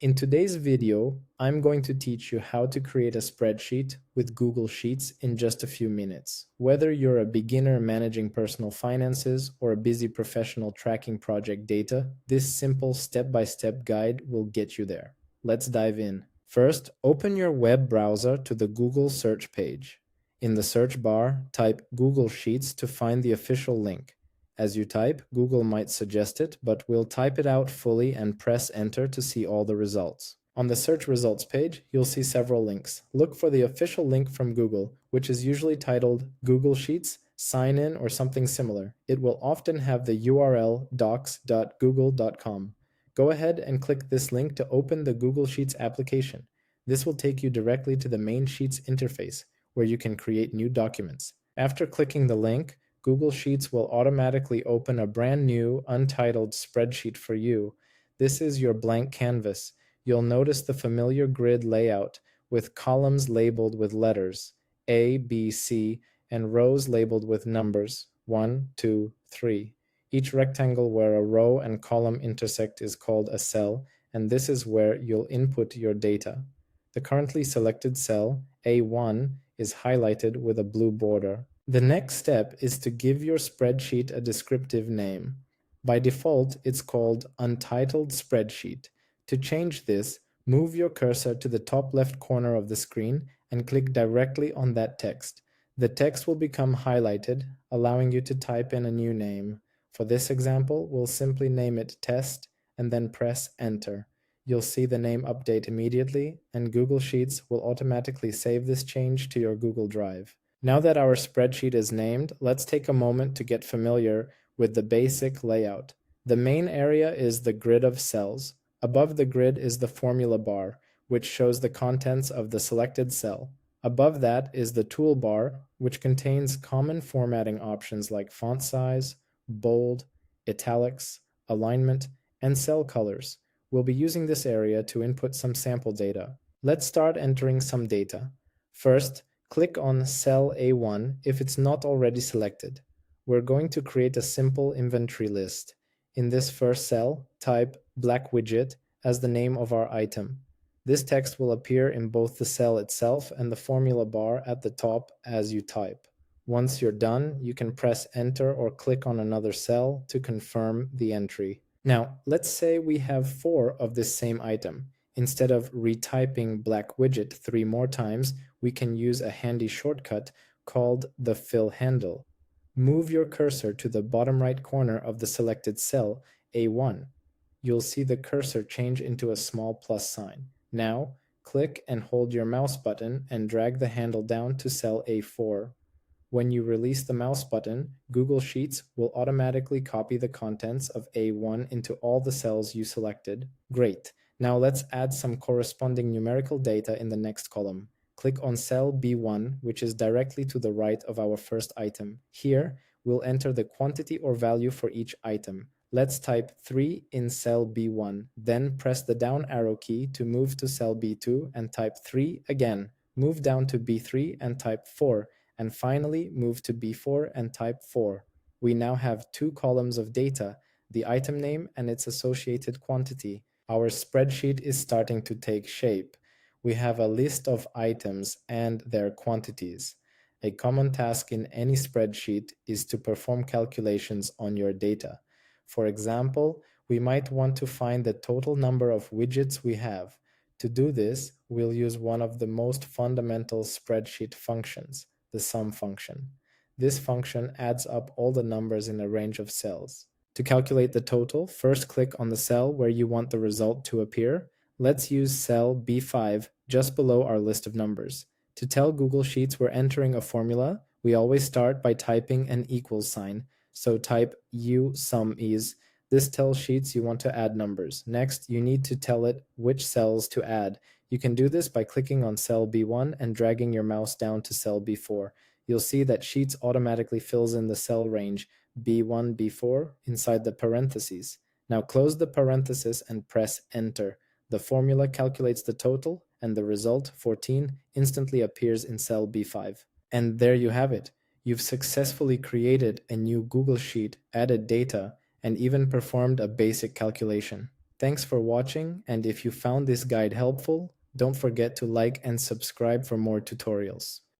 In today's video, I'm going to teach you how to create a spreadsheet with Google Sheets in just a few minutes. Whether you're a beginner managing personal finances or a busy professional tracking project data, this simple step-by-step guide will get you there. Let's dive in. First, open your web browser to the Google search page. In the search bar, type Google Sheets to find the official link. As you type, Google might suggest it, but we'll type it out fully and press enter to see all the results. On the search results page, you'll see several links. Look for the official link from Google, which is usually titled Google Sheets, Sign In, or something similar. It will often have the URL docs.google.com. Go ahead and click this link to open the Google Sheets application. This will take you directly to the main Sheets interface, where you can create new documents. After clicking the link, Google Sheets will automatically open a brand new, untitled spreadsheet for you. This is your blank canvas. You'll notice the familiar grid layout with columns labeled with letters A, B, C, and rows labeled with numbers 1, 2, 3. Each rectangle where a row and column intersect is called a cell, and this is where you'll input your data. The currently selected cell, A1, is highlighted with a blue border. The next step is to give your spreadsheet a descriptive name. By default, it's called Untitled Spreadsheet. To change this, move your cursor to the top left corner of the screen and click directly on that text. The text will become highlighted, allowing you to type in a new name. For this example, we'll simply name it Test and then press Enter. You'll see the name update immediately, and Google Sheets will automatically save this change to your Google Drive. Now that our spreadsheet is named, let's take a moment to get familiar with the basic layout. The main area is the grid of cells. Above the grid is the formula bar, which shows the contents of the selected cell. Above that is the toolbar, which contains common formatting options like font size, bold, italics, alignment, and cell colors. We'll be using this area to input some sample data. Let's start entering some data. First, click on cell A1 if it's not already selected. We're going to create a simple inventory list. In this first cell, type black widget as the name of our item. This text will appear in both the cell itself and the formula bar at the top as you type. Once you're done, you can press enter or click on another cell to confirm the entry. Now, let's say we have 4 of this same item. Instead of retyping black widget 3 more times, we can use a handy shortcut called the fill handle. Move your cursor to the bottom right corner of the selected cell, A1. You'll see the cursor change into a small plus sign. Now, click and hold your mouse button and drag the handle down to cell A4. When you release the mouse button, Google Sheets will automatically copy the contents of A1 into all the cells you selected. Great! Now let's add some corresponding numerical data in the next column. Click on cell B1, which is directly to the right of our first item. Here, we'll enter the quantity or value for each item. Let's type 3 in cell B1, then press the down arrow key to move to cell B2 and type 3 again. Move down to B3 and type 4, and finally move to B4 and type 4. We now have 2 columns of data, the item name and its associated quantity. Our spreadsheet is starting to take shape. We have a list of items and their quantities. A common task in any spreadsheet is to perform calculations on your data. For example, we might want to find the total number of widgets we have. To do this, we'll use one of the most fundamental spreadsheet functions, the sum function. This function adds up all the numbers in a range of cells. To calculate the total, first click on the cell where you want the result to appear. Let's use cell B5 just below our list of numbers. To tell Google Sheets we're entering a formula, we always start by typing an equals sign. So type U sum is. This tells Sheets you want to add numbers. Next, you need to tell it which cells to add. You can do this by clicking on cell B1 and dragging your mouse down to cell B4. You'll see that Sheets automatically fills in the cell range B1, B4 inside the parentheses. Now close the parenthesis and press enter. The formula calculates the total, and the result, 14, instantly appears in cell B5. And there you have it. You've successfully created a new Google Sheet, added data, and even performed a basic calculation. Thanks for watching, and if you found this guide helpful, don't forget to like and subscribe for more tutorials.